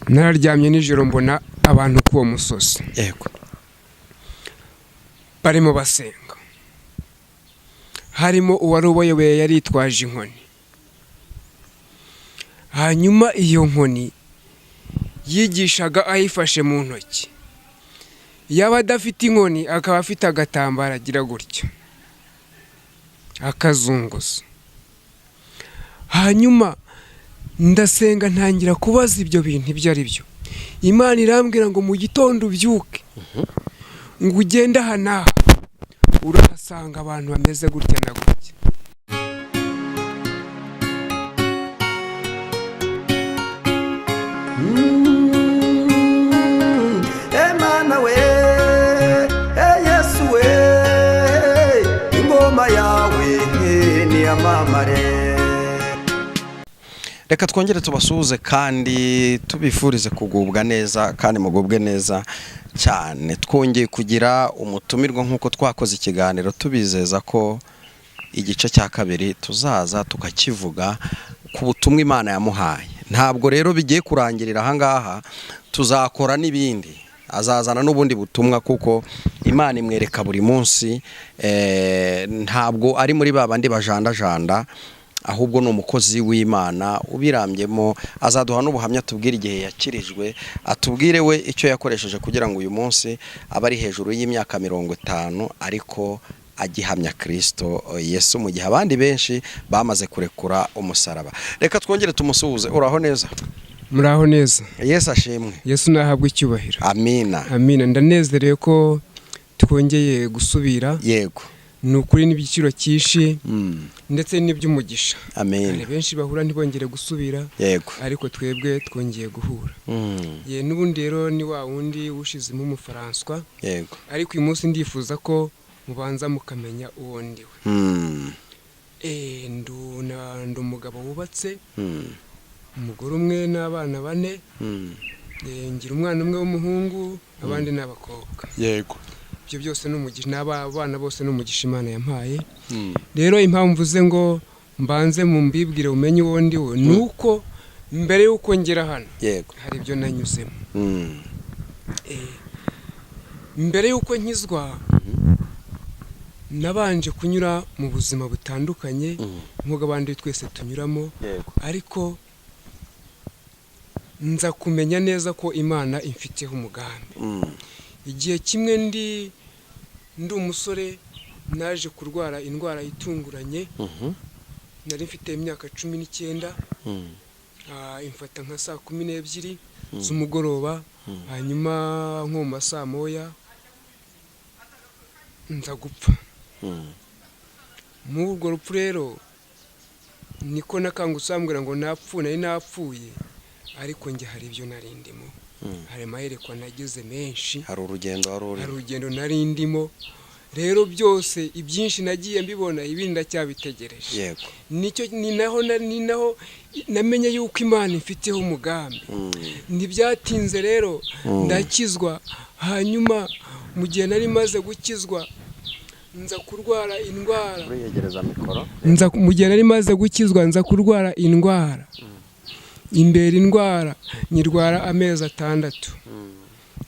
nararyamye nijoro mbona abantu k'uwo musozi yego barimo basenga, harimo uwari ubayoboye yari yitwaje inkoni. Hanyuma iyo nkoni yigishaga ayifashe mu ntoki, yaba adafite inkoni akaba afite agatambaro agira gutya akazunguza. Hanyuma ndasenga ntangira kubaza ibyo bintu ibyo ari byo. Imana irambwira ngo mu gitondo ubyuke ngo ugende aha n'aha urahasanga abantu bameze gutya na gutya. Emana we, Yesu we, ingoma yawe ni amamare. Reka twongere tubasuhuze kandi tubifurize kugubwa neza kandi mugubwe neza cyane. Twongeye kugira umutumirwa nk'uko twakoze ikiganiro tubizeza ko igice cya kabiri tuzaza tukakivuga ku butumwa Imana yamuhaye. Ntabwo rero bigiye kurangirira aha ngaha, tuzakora n'ibindi, azazana n'ubundi butumwa kuko Imana imwereka buri munsi. Ntabwo ari muri babandi bajandajanda, ahubwo ni umukozi w'Imana ubirambyemo. Azaduha n'ubuhamya tubwire igihe yakirijwe, atubwire we icyo yakoresheje kugira ngo uyu munsi abe ari hejuru y'imyaka 50 ariko agihamya Kristo Yesu mu gihe abandi benshi bamaze kurekura umusaraba. Reka twongere tumusuhuze. Uraho neza? Muraho neza. Yesu ashimwe. Yesu nahabwe icyubahiro. Amina. Amina. Ndanezerewe ko twongeye gusubira. Yego. Nukuri n'ibiciro cyinshi ndetse n'iby'umugisha. Amen. Benshi bahura ntibongere gusubira. Yego. Ariko twebwe twongeye guhura. Ye n'ubundi rero ni wa wundi ushizemo umufaranswa. Yego. Ariko uyu munsi ndifuza ko mubanza mukamenya uwo ndiwe. Ndu umugabo wubatse, umugore umwe n'abana 4. Ngira umwana umwe w'umuhungu, abandi n'abakobwa. Yego. Ibyo byose n'umugisha, n'abana bose n'umugisha Imana yampaye. Rero impamvu ze ngo mbanze mu mbibwire umenye uwo ndiwe nuko mbere yuko ngera hano, yego, hari ibyo nanyuzemo. Mbere yuko nkizwa nabanje kunyura mu buzima butandukanye nk'uko abandi twese tunyuramo. Ariko nza kumenya neza ko Imana imfiteho umugambi. Igihe kimwe ndi umusore naje kurwara indwara itunguranye. Nari mfite imyaka 19. Imfata nka saa 12 z'umugoroba. Hanyuma nko mu saa moya nza gupfa. Mu urwo rupfu rero niko nakangutse ambwira ngo nari napfuye, ariko njye hari ibyo narindimo. Hari maherekwa nagize menshi, hari urugendo nari ndimo. Rero byose ibyinshi nagiye mbibona, ibindi ndacyabitegereje. Yego. Ni naho namenye yuko Imana ifiteho umugambi. Ntibyatinze rero ndakizwa. Hanyuma mu gihe nari maze gukizwa nza kurwara indwara. Yegereza mikoro. Mu gihe nari maze gukizwa nza kurwara indwara. Imbere indwara nyirwara amezi 6.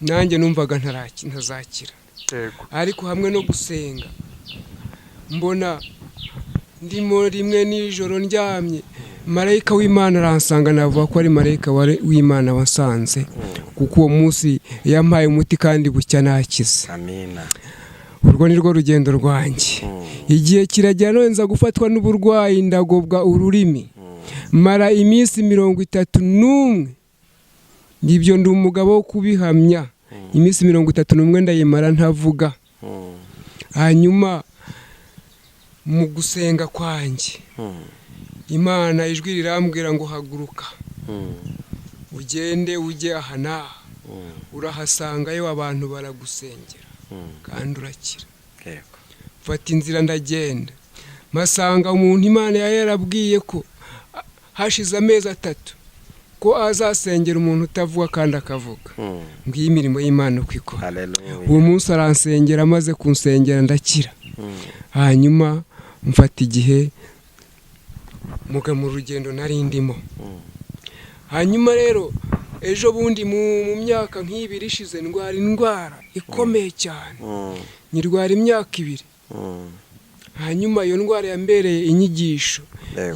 Nanjye numvaga ntazakira. Ariko hamwe no gusenga mbona ndimo rimwe nijoro ndyamye, marayika w'Imana aransanga. Navuga ko ari marayika w'Imana wasanze, kuko uwo munsi yampaye umuti kandi bucya nakize. Amina. Urwo ni rwo rugendo rwanjye. Igihe kirajya nza gufatwa n'uburwayi ndagobwa ururimi. Mara iminsi 31. Nibyo ndi umugabo wo kubihamya. Iminsi 31 ndayimara ntavuga. Hanyuma mu gusenga kwanjye Imana ijwi rirambwira ngo haguruka, ugende ujye aha n'aha, urahasangayo abantu baragusengera kandi urakira. Fata inzira ndagenda, masanga umuntu Imana yarabwiye ko hashize amezi 3 ko azasengera umuntu utavuga kandi akavuga. Ngiye imirimo y'Imana kwikora. Uwo munsi aransengera, amaze kunsengera ndakira. Hanyuma mfata igihe muga mu rugendo nari ndimo. Hanyuma rero ejo bundi mu myaka nk'ibiri ishize ndwara indwara ikomeye cyane, nyirwara imyaka 2. hanyuma iyo ndwara yambereye inyigisho,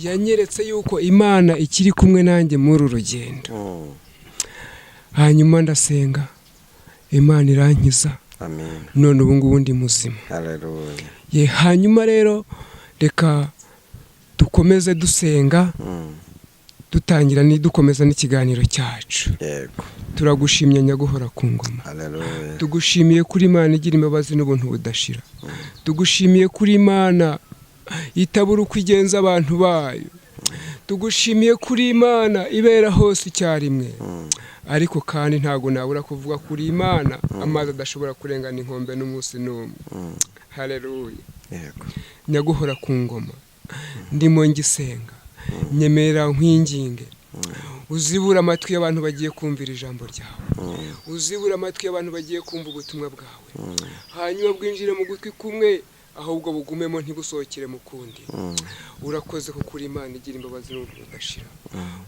yanyeretse yuko Imana ikiri kumwe nanjye muri uru rugendo. hanyuma ndasenga, Imana irankiza. Amen. none ubu ngubu ndi muzima. Haleluya. hanyuma rero reka dukomeze dusenga, dutangira dukomeza n'ikiganiro cyacu. Yego. turagushimye Nyaguhora ku ngoma. Haleluya. tugushimiye kuri Imana igira imbabazi n'ubuntu budashira. tugushimiye kuri Imana itabura uko igenza abantu bayo. tugushimiye kuri Imana ibera hose icyarimwe. ariko kandi ntago nabura kuvuga kuri Imana amazi adashobora kurengana inkombe n'umunsi n'umwe. Haleluya. Yego. Nyaguhora ku ngoma, ndimo ngisenga, nyemerera nkwinginge, uzibura amatwi y'abantu bagiye kumvira ijambo ryawe, uzibura amatwi y'abantu bagiye kumva ubutumwa bwawe, hanyuma bwinjire mu gutwi kumwe, ahubwo bugumemo ntibusohokere mu kundi. urakoze ko kuri Imana igira imbabazi n'ubuntu budashira.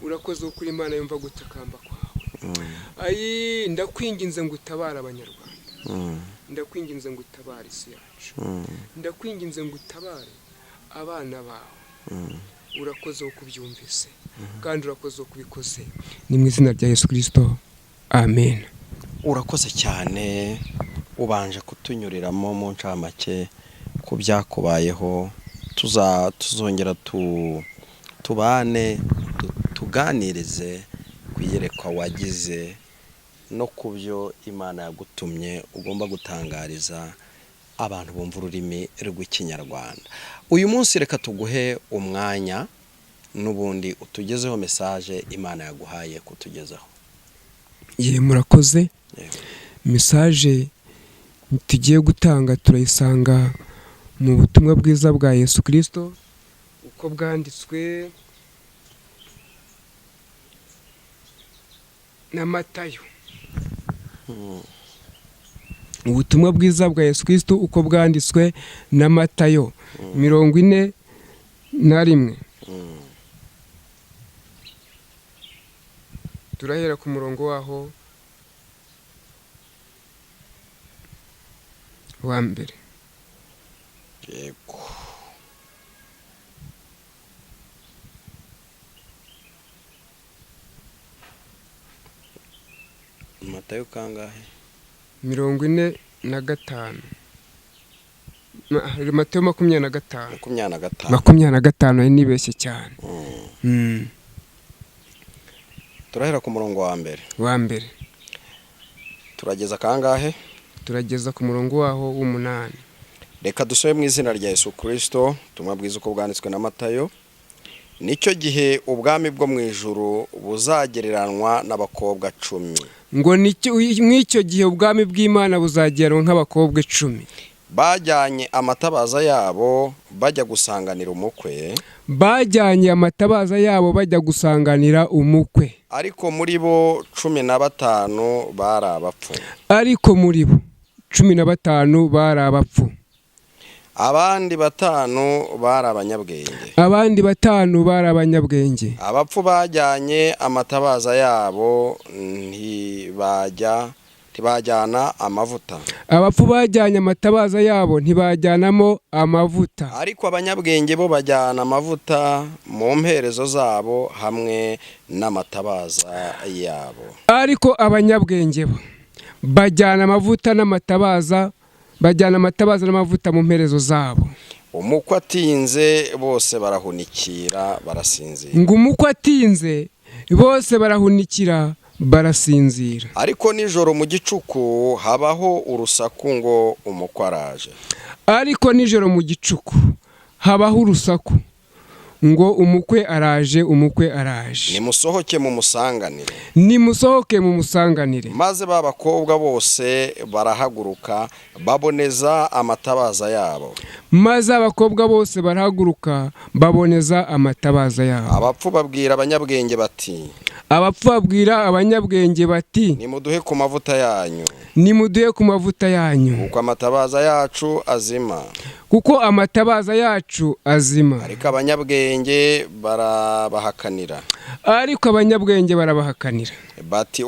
urakoze ko kuri Imana yumva gutakamba kwawe. ndakwinginze ngo utabare abanyarwanda, ndakwinginze ngo utabare isi yacu, ndakwinginze ngo utabare abana bawe. urakoze ko kubyumvise kandi urakoze ko kubikoze, ni mu izina rya Yesu Kristo, amen. Urakoze cyane, ubanje kutunyuriramo mu ncamake ku byakubayeho. tuzongera tubane tuganirize kwiyerekwa wagize no kubyo Imana yagutumye ugomba gutangariza abantu bumva ururimi rw'Ikinyarwanda. uyu munsi reka tuguhe umwanya n'ubundi utugezeho message Imana yaguhaye kutugezaho. murakoze. message tugiye gutanga turayisanga mu butumwa bwiza bwa Yesu Kristo uko bwanditswe na Matayo. ubutumwa bwiza bwa Yesu Kristo uko bwanditswe na Matayo 41. turahera ku murongo waho wa mbere. Yego. Matayo kangahe? 45. Matayo 25. 25 nibeshye cyane. turahera ku murongo wa mbere. turageza kangahe? turageza ku murongo waho w'8. Reka dusome mu izina rya Yesu Kristo, tumabwiza uko bwanditswe na Matayo. Nicyo gihe ubwami bwo mu ijuru buzagereranwa n'abakobwa 10. ngo mw'icyo gihe ubwami bw'Imana buzagereranwa nk'abakobwa 10 bajyanye amatabaza yabo bajya gusanganira umukwe. Ariko muri bo 15 bari abapfu. Abandi 5 bari abanyabwenge. Abapfu bajyanye amatabaza yabo ntibajyana amavuta. Ariko abanyabwenge bo bajyana amavuta mu mperezo zabo hamwe n'amatabaza yabo. Ariko abanyabwenge bo bajyana amatabaza n'amavuta mu mperezo zabo. Umukwe atinze bose barahunikira barasinzira. ngo umukwe atinze bose barahunikira barasinzira. Ariko nijoro mu gicuku habaho urusaku ngo umukwe araje. ngo umukwe araje. Nimusohoke mu musanganire. Maze babakobwa bose barahaguruka baboneza amatabaza yabo. Abapfu babwira abanyabwenge bati. abapfu babwira abanyabwenge bati nimuduhe ku mavuta yanyu nimuduhe ku mavuta yanyu kuko amatabaza yacu azima. kuko amatabaza yacu azima. Ariko abanyabwenge barabahakanira bati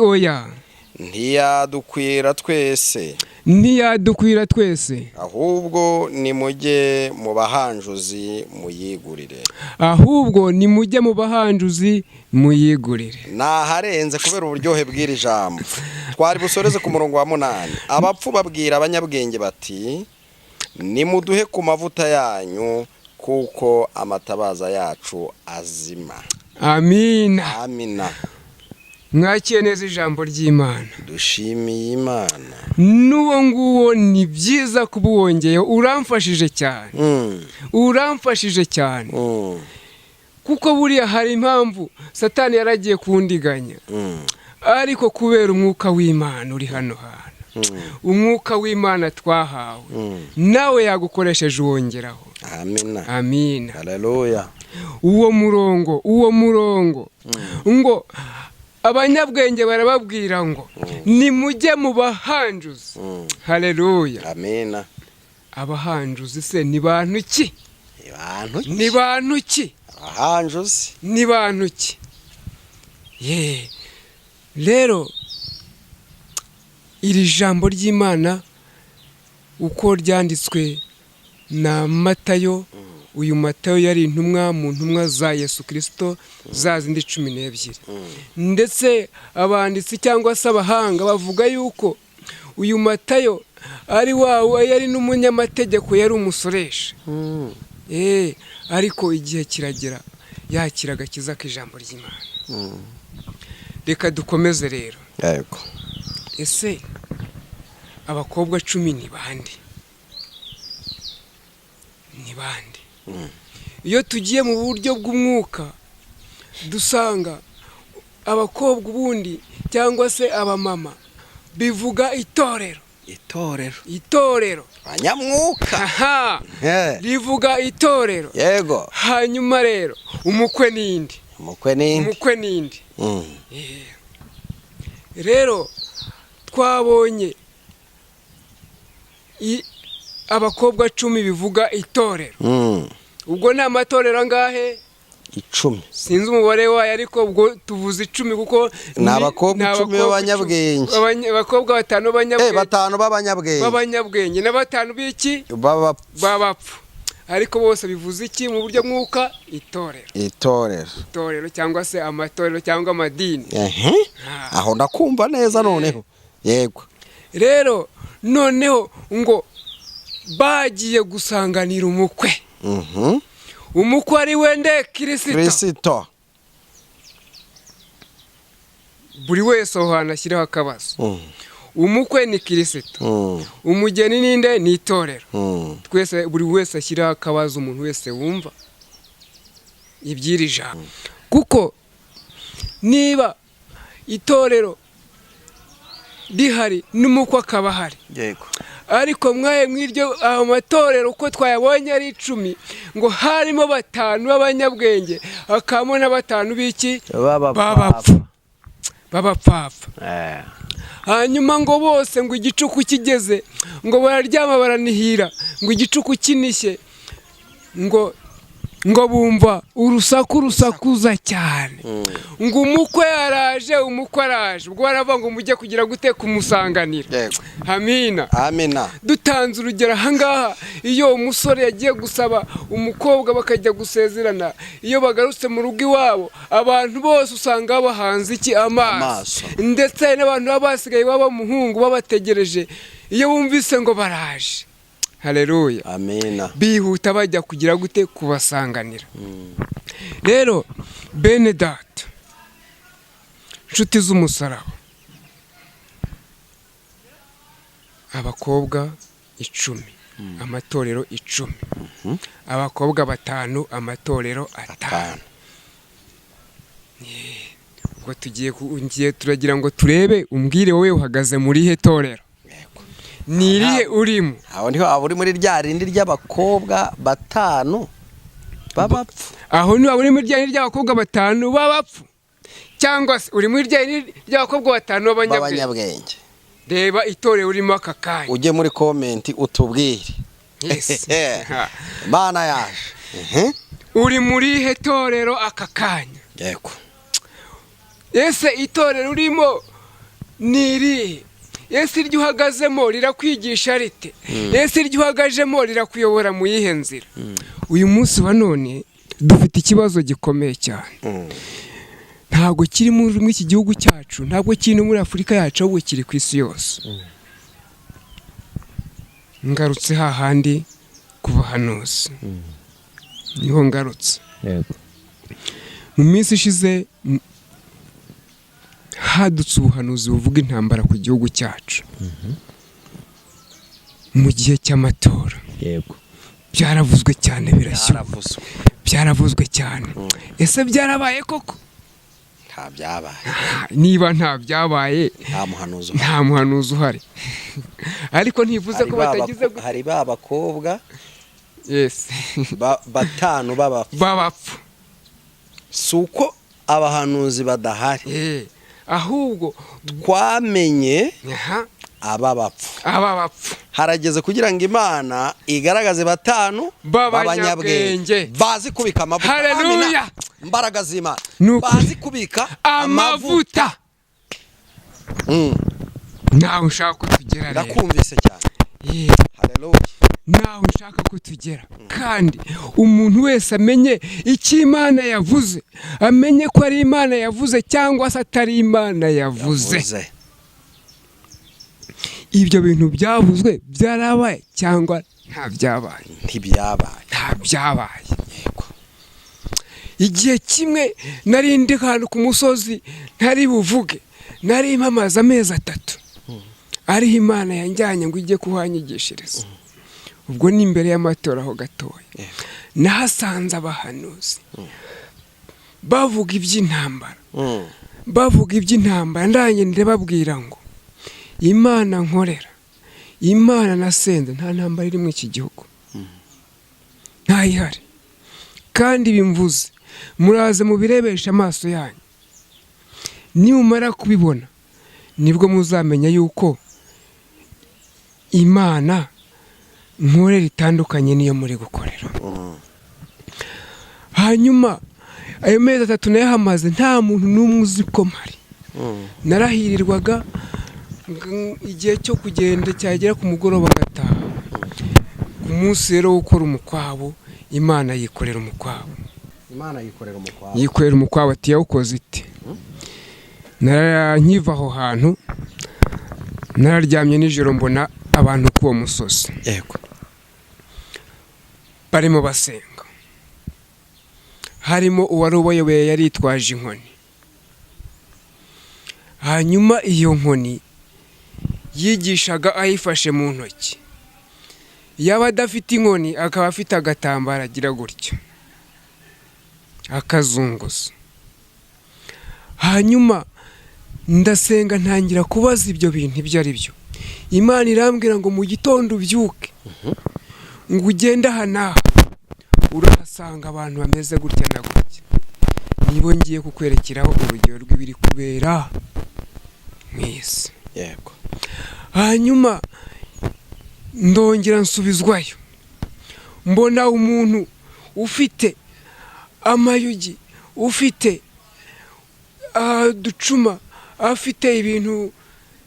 oya ntiyadukwira twese ahubwo nimujye mu bahanjuzi muyigurire. Naharenze kubera uburyohe bw'iri jambo. Twari busoreze ku murongo wa 8. Abapfu babwira abanyabwenge bati nimuduhe ku mavuta yanyu kuko amatabaza yacu azima. Amina. Mwakiye neza ijambo ry'Imana. Dushimiye Imana. N'uwo nguwo ni byiza kubuwongeye. Uramfashije cyane. Kuko buriya hari impamvu Satani yaragiye kundiganya. Ariko kubera umwuka w'Imana uri hano hantu. Umwuka w'Imana twahawe. Nawe yagukoresheje uwongeraho. Amina. Haleluya. Uwo murongo ngo abanyabwenge barababwira ngo nimujye mu bahanjuzi. Haleluya. Amina. Abahanjuzi se ni bantu ki? Abahanjuzi ni bantu ki? Rero iri jambo ry'Imana uko ryanditswe na Matayo, uyu Matayo yari intumwa mu ntumwa za Yesu Kristo za zindi 12. Ndetse abanditsi cyangwa se abahanga bavuga yuko uyu Matayo ari wawe yari n'umunyamategeko, yari umusoresha. Ariko igihe kiragera yakira agakiza k'ijambo ry'Imana. Reka dukomeze rero. Yego. Ese abakobwa 10 ni bande? Iyo tugiye mu buryo bw'umwuka dusanga abakobwa ubundi cyangwa se abamama bivuga itorero. Abanyamwuka. Rivuga itorero. Yego. Hanyuma rero umukwe nindi. Rero twabonye abakobwa 10 bivuga itorero. Ubwo ni amatorero angahe? 10. Sinzi umubare wayo ariko ubwo tuvuze 10 kuko ni abakobwa 10 b'abanyabwenge. Abakobwa 5 b'abanyabwenge. 5 b'abanyabwenge na 5 b'iki? Babapfu. Ariko bose bivuze iki mu buryo mwuka? Itorero cyangwa se amatorero cyangwa amadini. Aho ndakumva neza noneho. Yego. Rero noneho ngo bagiye gusanganira umukwe. Umukwe ari wende Kristo. Buri wese aho hanashyiraho akabazo. Umukwe ni Kristo. Umugeni ninde? Ni itorero. Twese buri wese ashyiraho akabazo, umuntu wese wumva ibyiri jambo. Kuko niba itorero rihari n'umukwe akaba hari. Yego. Ariko mwaye mwiryo amatorero uko twayabonye ari 10 ngo harimo 5 b'abanyabwenge akamo na 5 b'iki? Babapfapfa. Hanyuma ngo bose ngo igicuku kigeze ngo bararyama baranihira ngo igicuku kinishye ngo bumva urusaku rusakuza cyane. Ngo umukwe araje. Ubwo baravuga ngo mujye kugira gute kumusanganira. Amina. Dutanze urugero ahangaha, iyo umusore yagiye gusaba umukobwa bakajya gusezerana, iyo bagarutse mu rugo iwabo abantu bose usanga bahanze iki? Amaso. Ndetse n'abantu babasigaye b'umuhungu babategereje, iyo bumvise ngo baraje. Haleluya. Amina. Bihuta bajya kugira gute? Kubasanganira. Rero bene data, nshuti z'umusaraba, abakobwa 10, amatorero 10. Abakobwa 5, amatorero 5. Ubwo tugiye turagira ngo turebe, umbwire wowe uhagaze muri he torero? Nirihe urimo? Aho niho uri muri rya rindi ry'abakobwa 5 b'abapfu. aho niba uri muri rya ry'abakobwa 5 b'abapfu cyangwa se uri muri rya ry'abakobwa 5 b'abanyabwenge. reba itorero urimo aka kanya, ujye muri comment utubwire. yes. Mana yaje. uri muri he torero aka kanya? Yego. ese itorero urimo niri? ese iryo uhagazemo rirakwigisha rite? ese iryo uhagajemo rirakuyobora mu yihe nzira? uyu munsi wa none dufite ikibazo gikomeye cyane. ntabwo kiri muri iki gihugu cyacu, ntabwo kiri muri Afurika yacu, ahubwo kiri ku isi yose. ngarutse hahandi kuva hanuzi, niho ngarutse. mu minsi ishize hadutse ubuhanuzi buvuga intambara ku gihugu cyacu mu gihe cy'amatora. Yego. byaravuzwe cyane, birashyuha, byaravuzwe cyane. ese byarabaye koko? nta byabaye. niba nta byabaye, nta muhanuzi uhari. ariko ntivuze ko batagize hari babakobwa yes 5 b'abapfu. suko abahanuzi badahari, ahubwo twamenye ababapfu. harageze kugira ngo Imana igaragaze 5 b'abanyabwenge bazi kubika amavuta. Haleluya. Imbaraga z'Imana bazi kubika amavuta. nawe ushaka kutugera rero, ndakumvise cyane. Haleluya. nawe ushaka kutugera, kandi umuntu wese amenye icyo Imana yavuze, amenye ko ari Imana yavuze cyangwa se atari Imana yavuze. ibyo bintu byavuzwe byarabaye cyangwa nta byabaye? nta byabaye. Yego. igihe kimwe nari ndi ahantu ku musozi ntari buvuge, nari impamaze amezi 3 ariho Imana yanjyanye ngo ijye kuhanyigishiriza. ubwo ni imbere y'amatora aho gatoya, nahasanze abahanuzi bavuga iby'intambara. ndanye ndababwira ngo Imana nkorera, Imana nasenze, nta ntambara iri mu iki gihugu, ntayihari. kandi bimvuze muraze mubirebesha amaso yanyu, nimumara kubibona nibwo muzamenya yuko Imana nkorera itandukanye niyo muri gukorera. hanyuma ayo mezi 3 nayahamaze nta muntu n'umwe uzi ko mpari. narahirirwaga, igihe cyo kugenda cyagera ku mugoroba ngataha. ku munsi rero wo gukora umukwabo, Imana yikorera umukwabo. yikorera umukwabo. ati yawukoze ite? nkiva aho hantu nararyamye nijoro, mbona abantu k'uwo musozi. Yego. barimo basenga. harimo uwari ubayoboye yari yitwaje inkoni. hanyuma iyo nkoni yigishaga ayifashe mu ntoki. yaba adafite inkoni akaba afite agatambaro agira gutyo akazunguza. hanyuma ndasenga, ntangira kubaza ibyo bintu ibyo ari byo. Imana irambwira ngo mu gitondo ubyuke, ngo ugende aha n'aha, urahasanga abantu bameze gutya na gutya. nibo ngiye kukwerekeraho urugero rw'ibiri kubera mu isi. Yego. hanyuma ndongera nsubizwayo, mbona umuntu ufite amayugi, ufite ducuma, afite ibintu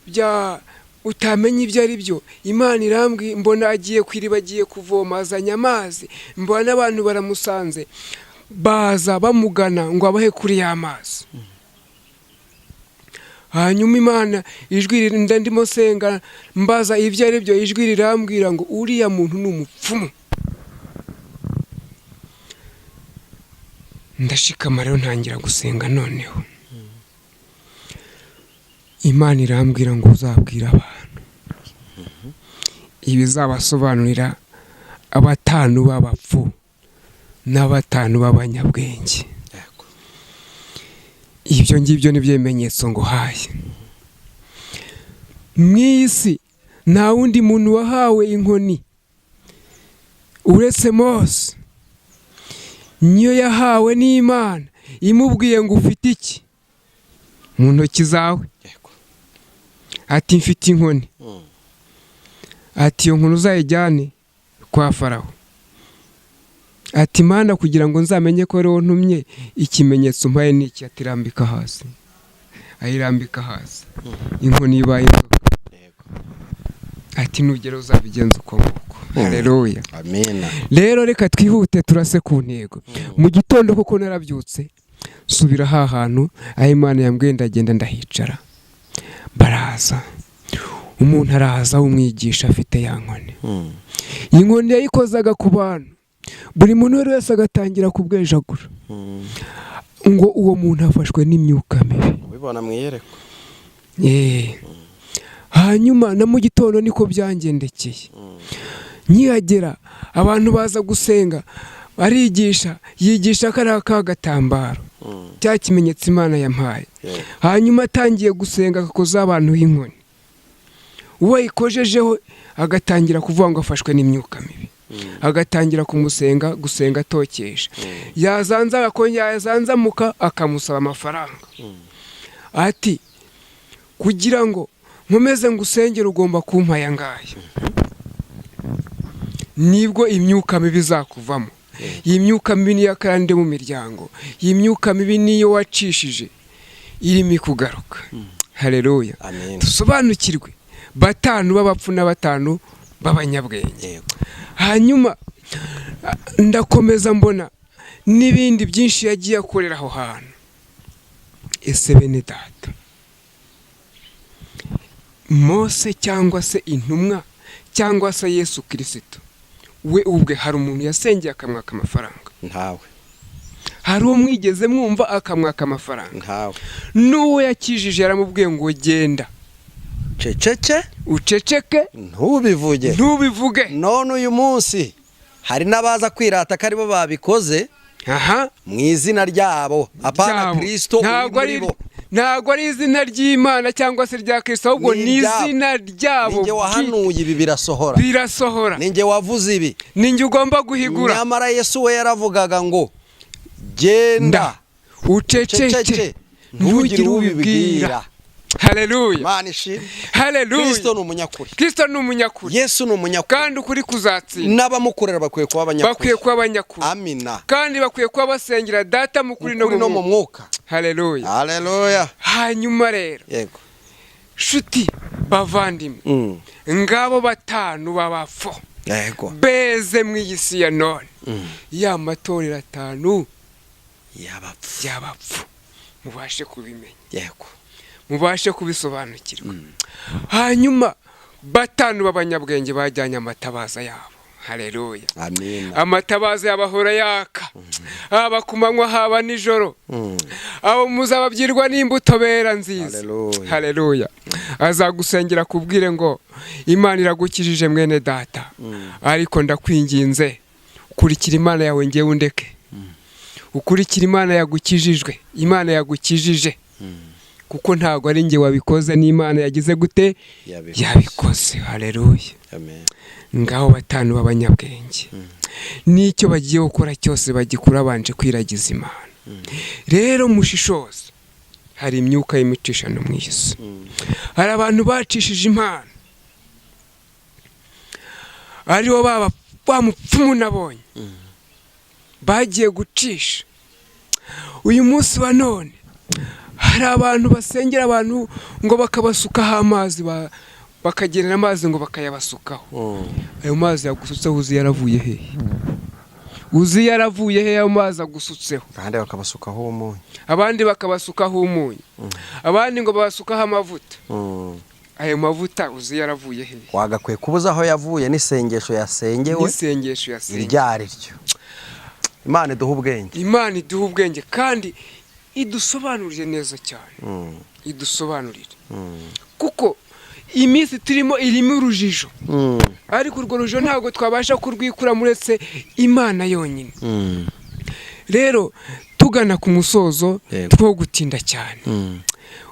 bya utamenya ibyo ari byo. Imana irambwi, mbona agiye kwiriba, agiye kuvoma, azanye amazi. mbona abantu baramusanze, baza bamugana ngo abahe kuri y'amazi. hanyuma Imana ijwi ndimo senga mbaza ibyo ari byo, ijwi rirambwira ngo uriya muntu ni umupfumu. ndashikama rero ntangira gusenga. noneho Imana irambwira ngo uzabwira abantu ibizabasobanurira 5 b'abapfu n'5 b'abanyabwenge. ibyo ngibyo ni byemenyetso ngo haye mu isi. nta wundi muntu wahawe inkoni uretse Mose. niyo yahawe n'Imana imubwiye ngo ufite iki mu ntoki zawe. Ati mfite inkoni. Ati iyo nkoni uzayijyane kwa Farawo. Ati Mana kugira ngo nzamenye ko ari wowe ntumye, ikimenyetso mpaye ni iki? Ati rambika hasi. Ayirambika hasi. Inkoni ibaye inzoka. Ati nugera uzabigenza uko nguko. Haleluya. Amen. Rero reka twihute turase ku ntego. Mu gitondo koko narabyutse subira hantu aho Imana yambwiye ndagenda ndahicara. Baraza. Umuntu araza umwigisha afite ya nkoni. Inkoni yayikozaga ku bantu. Buri muntu wese agatangira kubwejagura. Ngo uwo muntu afashwe n'imyuka mibi. Ubibona mwiyereko. Hanyuma na mu gitondo niko byangendekeye. Nyihagera abantu baza gusenga, yigisha kariya kagatambaro cya kimenyetso Imana yampaye. Hanyuma atangiye gusenga akakoza abantu inkoni. Uwo yikojejeho agatangira kuvuga ngo afashwe n'imyuka mibi. Agatangira gusenga atokesha. Yazanzamuka akamusaba amafaranga. Ati kugira ngo nkomeze ngusengera ugomba kumpa yangaye. Nibwo imyuka mibi izakuvamo. Iyi myuka mibi niyo akarande mu miryango. Iyi myuka mibi niyo wacishije irimo kugaruka. Haleluya. Dusobanukirwe 5 b'abapfu na 5 b'abanyabwenge. Hanyuma ndakomeza mbona n'ibindi byinshi yagiye akorera aho hantu. Ese bene data, Mose cyangwa se intumwa cyangwa se Yesu Kristo, we ubwe hari umuntu yasengeye akamwaka amafaranga? Ntawe. Hari umwigeze mwumva akamwaka amafaranga? Ntawe. N'uwo yakijije yaramubwiye ngo genda uceceke ntubivuge. None uyu munsi hari n'abaza kwirata ko aribo babikoze mu izina ryabo, apana Kristo muri bo. Ntabwo ari izina ry'Imana cyangwa se rya Kristo, ahubwo ni izina ryabo. Ninjye wahanuye ibi birasohora. Ninjye wavuze ibi. Ninjye ugomba guhigura. Nyamara Yesu we yaravugaga ngo genda uceceke ntugire ubibwira. Haleluya. Manishi. Haleluya. Kristo ni umunyakuri. Yesu ni umunyakuri. Kandi ukuri kuzatsinda. N'abamukorera bakwiye kuba abanyakuri. Amina. Kandi bakwiye kuba basengera data mukuri no mu mwuka. Haleluya. Hanyuma rero. Yego. Shuti bavandimwe. Ngabo 5 b'abapfu. Yego. Beze mu isi ya none. Ya matorero 5 y'abapfu. Mubashe kubimenya. Yego. Mubashe kubisobanukirwa. Hanyuma 5 b'abanyabwenge bajyanye amatabaza yabo. Haleluya. Amen. Amatabaza yabahora yaka. Haba kumanywa haba nijoro. Abo muzababyirwa n'imbuto bera nziza. Haleluya. Azagusengera kubwire ngo Imana iragukijije mwene data. Ariko ndakwinginze ukurikira Imana yawe ngewe undeke. Ukurikira Imana yagukijijwe. Imana yagukijije. Kuko ntago ari nge wabikoze, n'Imana yagize gute? Yabikoze. Haleluya. Amen. Ngaho 5 b'abanyabwenge. Nicyo bagiye gukora cyose bagikura banje kwiragiza Imana. Rero mushishoze. Hari imyuka y'imicishano mu isi. Hari abantu bacishije Imana. Aribo bamupfumu nabonye. Bagiye gucisha. Uyu munsi wa none hari abantu basengera abantu ngo bakabasukaho amazi, bakagenera amazi ngo bakayabasukaho. Ayo mazi yagusutseho uzi yaravuye he? Uzi yaravuye he ayo mazi agusutseho? Kandi bakabasukaho umunyu. Abandi bakabasukaho umunyu. Abandi ngo babasukaho amavuta. Ayo mavuta uzi yaravuye he? Wagakwiye kubuza aho yavuye n'isengesho yasengewe. Iryari ryo. Imana iduha ubwenge kandi idusobanurire neza cyane. Idusobanurire. Kuko iminsi turimo irimo urujijo. Ariko urwo rujijo ntabwo twabasha kurwikura muretse Imana yonyine. Rero tugana ku musozo two gutinda cyane.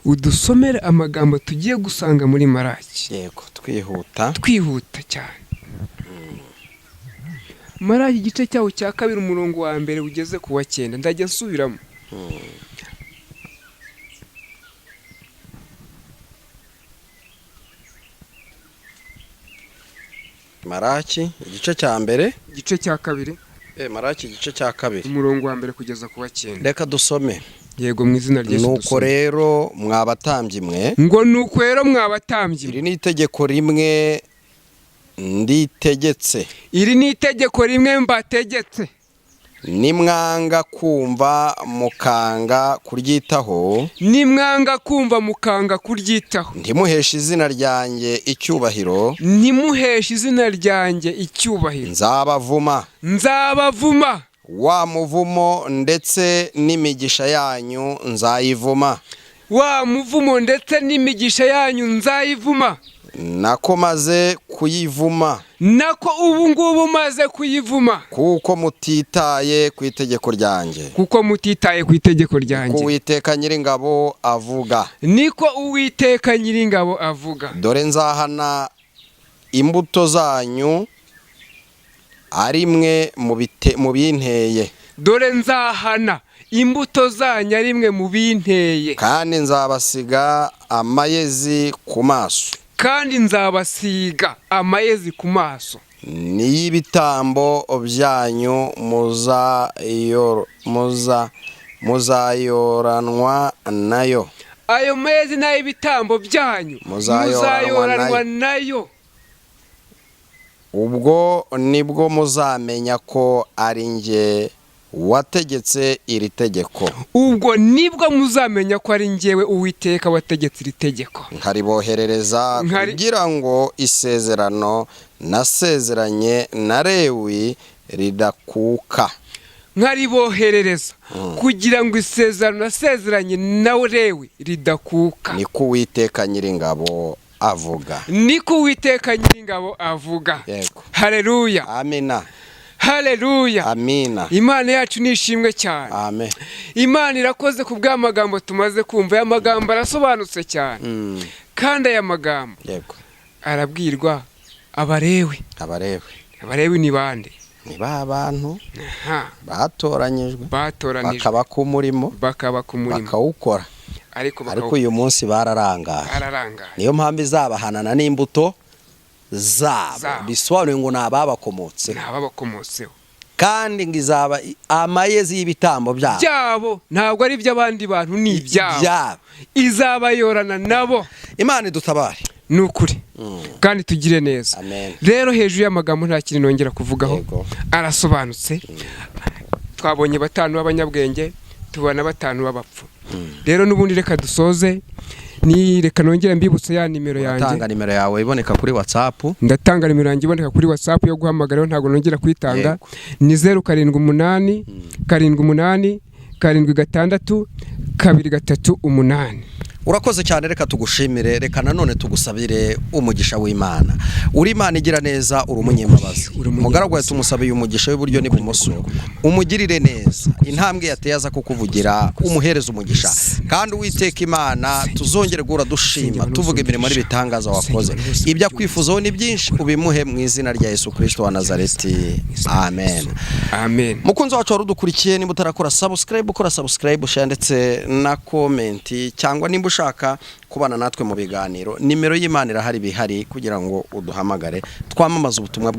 Udusomere amagambo tugiye gusanga muri Maraki. Yego, twihuta cyane. Maraki igice cyawo cya kabiri umurongo wa mbere ugeze ku wa 9 ndajya nsubiramo. Maraki igice cya mbere, igice cya kabiri, Maraki igice cya kabiri umurongo wa mbere kugeza ku wa 9. reka dusome. Yego mu izina rya Yesu. Nuko rero mwabatambyi mwe, ngo nuko rero mwabatambyi, iri ni itegeko rimwe nditegetse, iri ni itegeko rimwe mbategetse, nimwanga kumva mukanga kuryitaho, nimwanga kumva mukanga kuryitaho, ntimuheshe izina ryanjye icyubahiro, ntimuheshe izina ryanjye icyubahiro, nzabavuma, nzabavuma, wa muvumo ndetse n'imigisha yanyu nzayivuma, wa muvumo ndetse n'imigisha yanyu nzayivuma, nako maze kuyivuma, nako ubu ngubu maze kuyivuma, kuko mutitaye ku itegeko ryanjye, kuko mutitaye ku itegeko ryanjye, Uwiteka Nyiringabo avuga, niko Uwiteka Nyiringabo avuga. dore nzahana imbuto zanyu ari mwe mu binteye, dore nzahana imbuto zanyu ari mwe mu binteye, kandi nzabasiga amayezi ku maso, kandi nzabasiga amayezi ku maso, n'ibitambo byanyu muzayoranwa nayo, ayo mayezi n'ay'ibitambo byanyu muzayoranwa nayo, ubwo nibwo muzamenya ko ari njye wategetse iri tegeko, ubwo nibwo muzamenya ko ari njyewe Uwiteka wategetse iri tegeko, nkariboherereza kugira ngo isezerano nasezeranye na Lewi ridakuka, nkariboherereza kugira ngo isezerano nasezeranye na Lewi ridakuka, niko Uwiteka Nyiringabo avuga, niko Uwiteka Nyiringabo avuga. Yego. Haleluya. Amina. Haleluya. Amina. Imana yacu nishimwe cyane. Amen. Imana irakoze ku bw'amagambo tumaze kumva. Aya magambo arasobanutse cyane. Kandi aya magambo Yego. arabwirwa Abalewi. Abalewi ni bande? Ni ba bantu batoranyijwe, bakaba ku murimo, bakawukora, ariko uyu munsi bararangaye. Niyo mpamvu izabahanana n'imbuto zabo, bisobanuye ngo nababakomotseho, kandi ngo izaba amayezi y'ibitambo byabo, ntabwo ari iby'abandi bantu, ni ibyabo, izabayorana nabo. Imana idutabare nukuri kandi tugire neza. Rero hejuru y'amagambo nta kintu nongera kuvugaho, arasobanutse. Twabonye 5 b'abanyabwenge, tubona 5 b'abapfu. Rero nubundi reka dusoze, ni reka nongera mbibutse ya nimero yanjye. Ndatanga nimero yawe iboneka kuri WhatsApp. Ndatanga nimero yanjye iboneka kuri WhatsApp yo guhamagara, ntago nongera kwitanga. Ni 078 78 76 238. Urakoze cyane, reka tugushimire, reka nanone tugusabire umugisha w'Imana. Uri Imana igira neza, uri umunyembabazi. Mugaragu wawe tumusabiye umugisha w'iburyo n'ibumoso, umugirire neza. Intambwe yateye aza kukuvugira, umuhereza umugisha. Kandi Uwiteka Imana tuzongere gura dushima, tuvuga imirimo n'ibitangaza wakoze. Ibyo akwifuzaho ni byinshi, ubimuhe mu izina rya Yesu Kristo wa Nazareti. Amen. Amen. Mukunzi wacu warudukurikiye, nimba utarakora subscribe, ukora subscribe, share ndetse na comment, cyangwa nimba ushaka kubana natwe mu biganiro, nimero y'Imana irahari bihari kugira ngo uduhamagare twamamaza ubutumwa